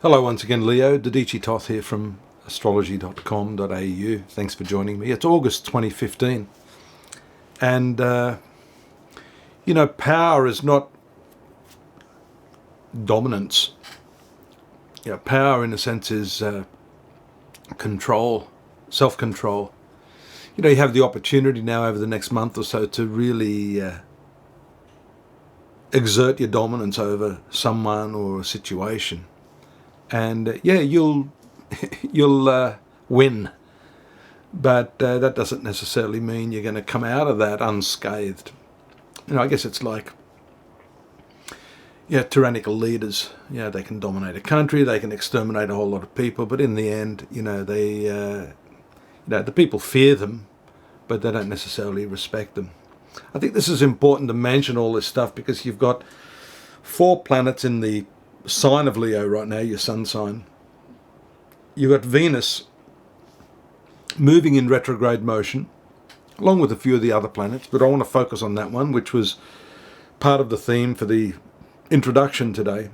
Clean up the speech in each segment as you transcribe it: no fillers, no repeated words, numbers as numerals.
Hello once again, Leo. Dadhichi Toth here from astrology.com.au. Thanks for joining me. It's August 2015. And, power is not dominance. Power in a sense is control, self-control. You have the opportunity now over the next month or so to really exert your dominance over someone or a situation. And you'll win, but that doesn't necessarily mean you're going to come out of that unscathed. I guess it's like tyrannical leaders. They can dominate a country, they can exterminate a whole lot of people, but in the end, the people fear them, but they don't necessarily respect them. I think this is important to mention all this stuff because you've got 4 planets in the sign of Leo right now, your sun sign. You've got Venus moving in retrograde motion, along with a few of the other planets, but I want to focus on that one, which was part of the theme for the introduction today,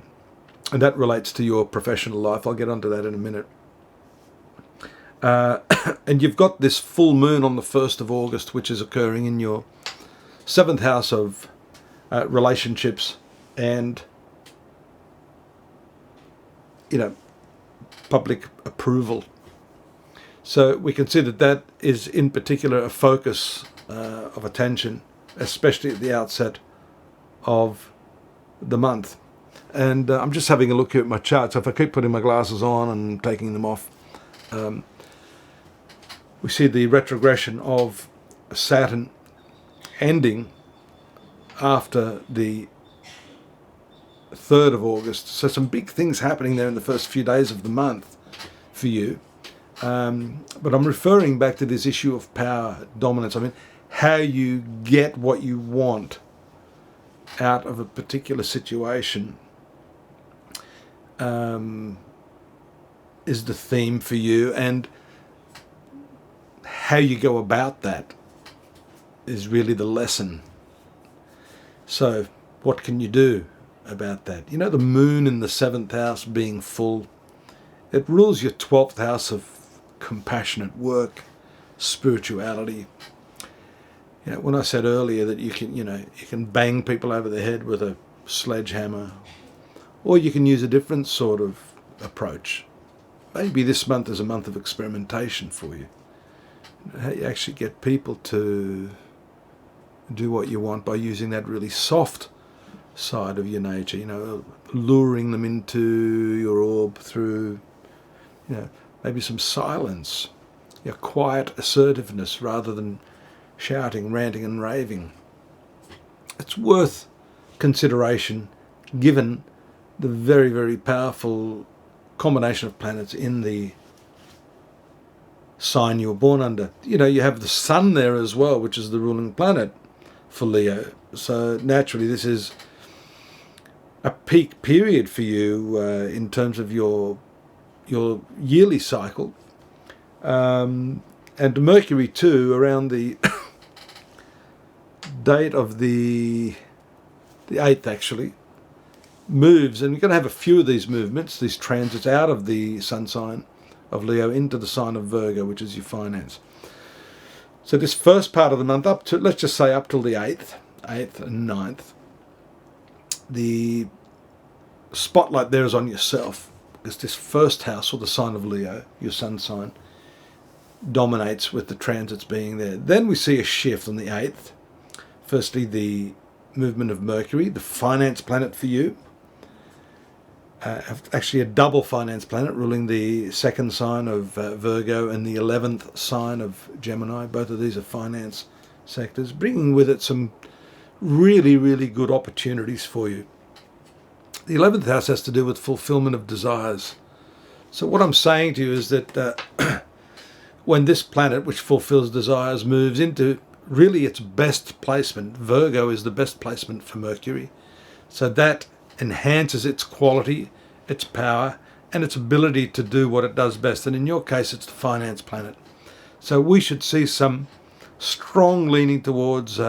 and that relates to your professional life. I'll get onto that in a minute. And you've got this full moon on the 1st of August, which is occurring in your 7th house of relationships and public approval. So we consider that is in particular a focus of attention, especially at the outset of the month. And I'm just having a look here at my chart. So if I keep putting my glasses on and taking them off, we see the retrogression of Saturn ending after the 3rd of August. So some big things happening there in the first few days of the month for you. But I'm referring back to this issue of power, dominance. I mean, how you get what you want out of a particular situation is the theme for you, and how you go about that is really the lesson. So what can you do about that? The moon in the 7th house being full, it rules your 12th house of compassionate work, spirituality. When I said earlier that you can bang people over the head with a sledgehammer, or you can use a different sort of approach. Maybe this month is a month of experimentation for you. How you actually get people to do what you want by using that really soft side of your nature, luring them into your orb through, maybe some silence, quiet assertiveness rather than shouting, ranting and raving. It's worth consideration given the very, very powerful combination of planets in the sign you were born under. You have the sun there as well, which is the ruling planet for Leo. So naturally this is a peak period for you in terms of your yearly cycle, and Mercury too, around the date of the 8th actually moves, and you're going to have a few of these movements, these transits out of the sun sign of Leo into the sign of Virgo, which is your finance. So this first part of the month, up to, let's just say up till the 8th and 9th, the spotlight there is on yourself, because this first house, or the sign of Leo, your sun sign, dominates with the transits being there. Then we see a shift on the 8th. Firstly, the movement of Mercury, the finance planet for you. Actually a double finance planet ruling the 2nd sign of Virgo and the 11th sign of Gemini. Both of these are finance sectors, bringing with it some really, really good opportunities for you. The 11th house has to do with fulfillment of desires. So what I'm saying to you is that when this planet, which fulfills desires, moves into really its best placement, Virgo is the best placement for Mercury. So that enhances its quality, its power, and its ability to do what it does best. And in your case, it's the finance planet. So we should see some strong leaning towards,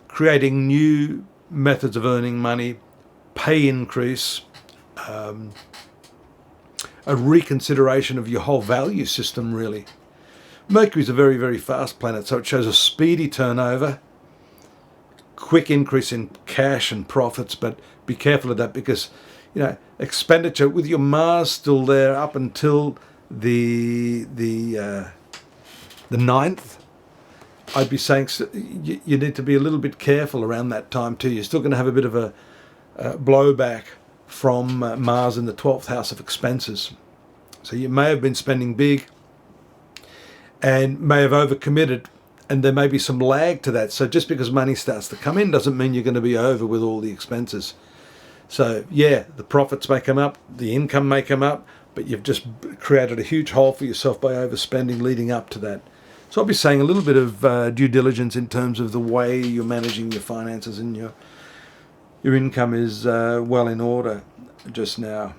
creating new methods of earning money, pay increase, a reconsideration of your whole value system, really. Mercury's a very, very fast planet, so it shows a speedy turnover, quick increase in cash and profits, but be careful of that because, expenditure with your Mars still there up until the 9th, I'd be saying you need to be a little bit careful around that time too. You're still going to have a bit of a blowback from Mars in the 12th house of expenses. So you may have been spending big and may have overcommitted, and there may be some lag to that. So just because money starts to come in doesn't mean you're going to be over with all the expenses. So yeah, the profits may come up, the income may come up, but you've just created a huge hole for yourself by overspending leading up to that. So I'll be saying a little bit of due diligence in terms of the way you're managing your finances, and your income is well in order just now.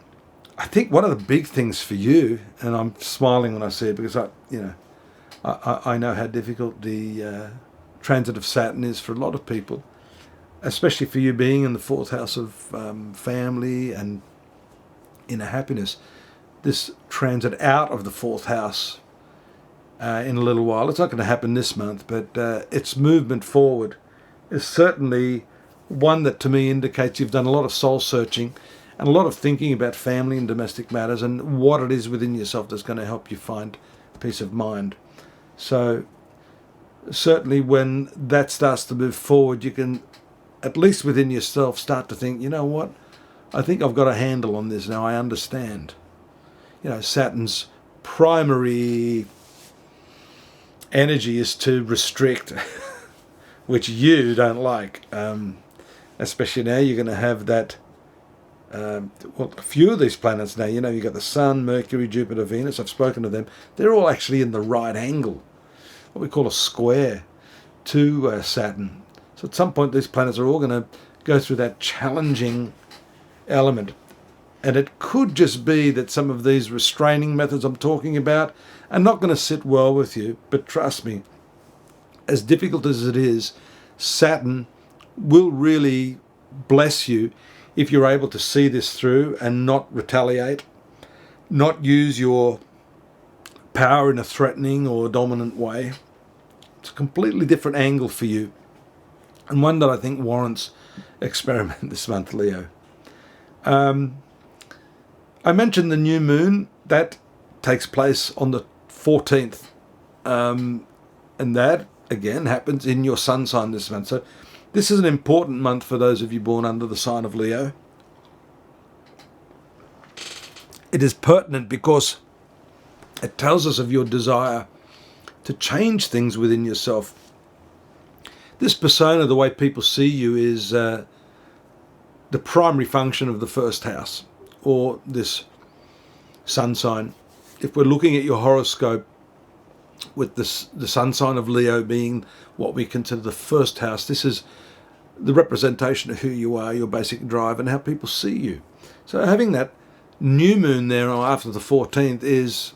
I think one of the big things for you, and I'm smiling when I say it because I know how difficult the transit of Saturn is for a lot of people, especially for you being in the 4th house of family and inner happiness. This transit out of the 4th house in a little while, it's not going to happen this month, but its movement forward is certainly one that to me indicates you've done a lot of soul searching and a lot of thinking about family and domestic matters and what it is within yourself that's going to help you find peace of mind. So certainly when that starts to move forward, you can, at least within yourself, start to think, you know what, I think I've got a handle on this now, I understand. Saturn's primary energy is to restrict, which you don't like. Especially now you're going to have that, a few of these planets now, you've got the Sun, Mercury, Jupiter, Venus, I've spoken to them. They're all actually in the right angle, what we call a square to Saturn. So at some point these planets are all going to go through that challenging element. And it could just be that some of these restraining methods I'm talking about are not going to sit well with you. But trust me, as difficult as it is, Saturn will really bless you if you're able to see this through and not retaliate, not use your power in a threatening or dominant way. It's a completely different angle for you, and one that I think warrants experiment this month, Leo. I mentioned the new moon. That takes place on the 14th. And that, again, happens in your sun sign this month. So this is an important month for those of you born under the sign of Leo. It is pertinent because it tells us of your desire to change things within yourself. This persona, the way people see you, is the primary function of the 1st house, or this sun sign. If we're looking at your horoscope with the sun sign of Leo being what we consider the 1st house, this is the representation of who you are, your basic drive, and how people see you. So having that new moon there after the 14th is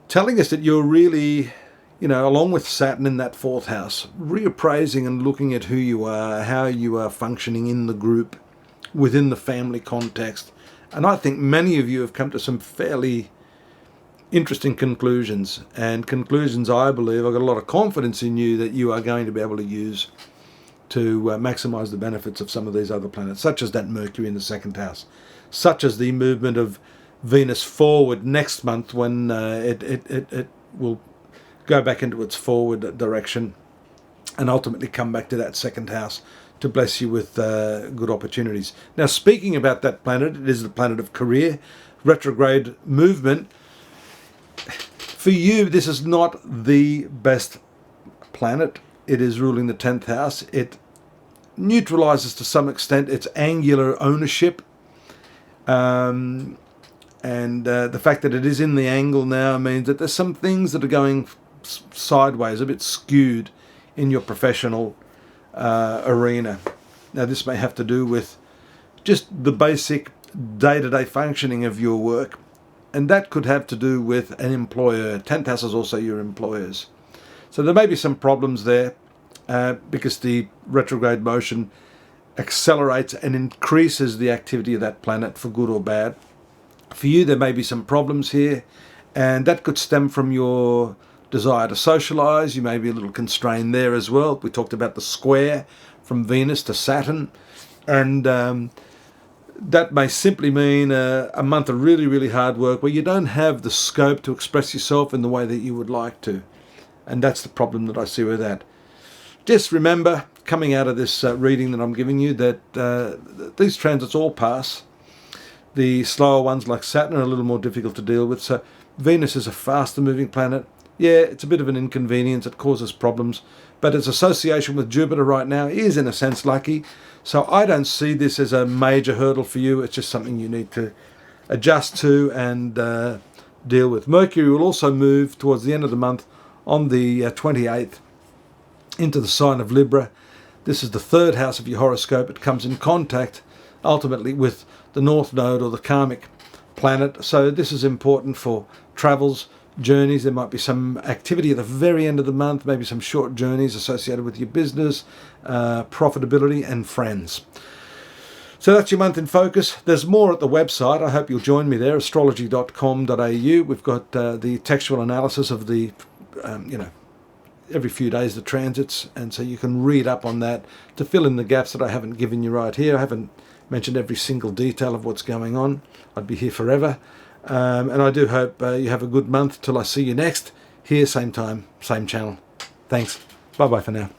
telling us that you're really, along with Saturn in that 4th house, reappraising and looking at who you are, how you are functioning in the group, within the family context. And I think many of you have come to some fairly interesting conclusions, and conclusions I believe, I've got a lot of confidence in you that you are going to be able to use to maximize the benefits of some of these other planets, such as that Mercury in the 2nd house, such as the movement of Venus forward next month when it will go back into its forward direction and ultimately come back to that 2nd house to bless you with good opportunities. Now, speaking about that planet, it is the planet of career, retrograde movement. For you, this is not the best planet. It is ruling the 10th house. It neutralizes to some extent its angular ownership. And the fact that it is in the angle now means that there's some things that are going sideways, a bit skewed in your professional arena. Now, this may have to do with just the basic day-to-day functioning of your work, and that could have to do with an employer. 10th house is also your employers. So there may be some problems there because the retrograde motion accelerates and increases the activity of that planet for good or bad. For you, there may be some problems here, and that could stem from your desire to socialise. You may be a little constrained there as well. We talked about the square from Venus to Saturn, and that may simply mean a month of really, really hard work where you don't have the scope to express yourself in the way that you would like to. And that's the problem that I see with that. Just remember, coming out of this reading that I'm giving you, that these transits all pass. The slower ones like Saturn are a little more difficult to deal with. So Venus is a faster moving planet. Yeah, it's a bit of an inconvenience. It causes problems. But its association with Jupiter right now is, in a sense, lucky. So I don't see this as a major hurdle for you. It's just something you need to adjust to and deal with. Mercury will also move towards the end of the month on the 28th into the sign of Libra. This is the third house of your horoscope. It comes in contact ultimately with the North Node or the karmic planet. So this is important for travels, journeys. There might be some activity at the very end of the month, maybe some short journeys associated with your business, profitability and friends. So that's your month in focus. There's more at the website. I hope you'll join me there, astrology.com.au. We've got the textual analysis of the, every few days the transits, and so you can read up on that to fill in the gaps that I haven't given you right here. I haven't mentioned every single detail of what's going on. I'd be here forever. And I do hope you have a good month till I see you next. Here, same time, same channel. Thanks. Bye-bye for now.